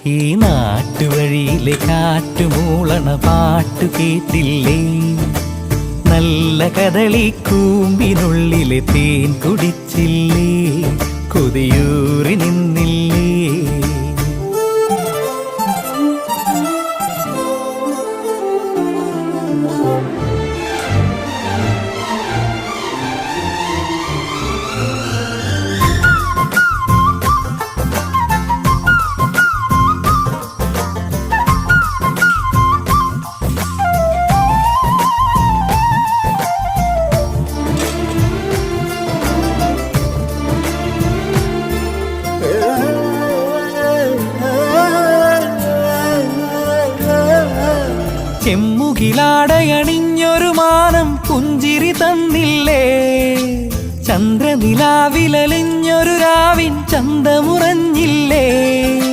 ഈ നാട്ടുവഴിയിലെ കാറ്റുമൂളണ പാട്ടു കേട്ടില്ലേ? നല്ല കദളിക്കൂമ്പിനുള്ളിലെ തേൻ കുടിച്ചില്ലേ? കൊതിയൂറി നിന്നില്ലേ? ചെമ്മുകിലാടയണിഞ്ഞൊരു മാനം പുഞ്ചിരി തന്നില്ലേ? ചന്ദ്രനിലാവിലലിഞ്ഞൊരു രാവിൻ ചന്തമുറഞ്ഞില്ലേ?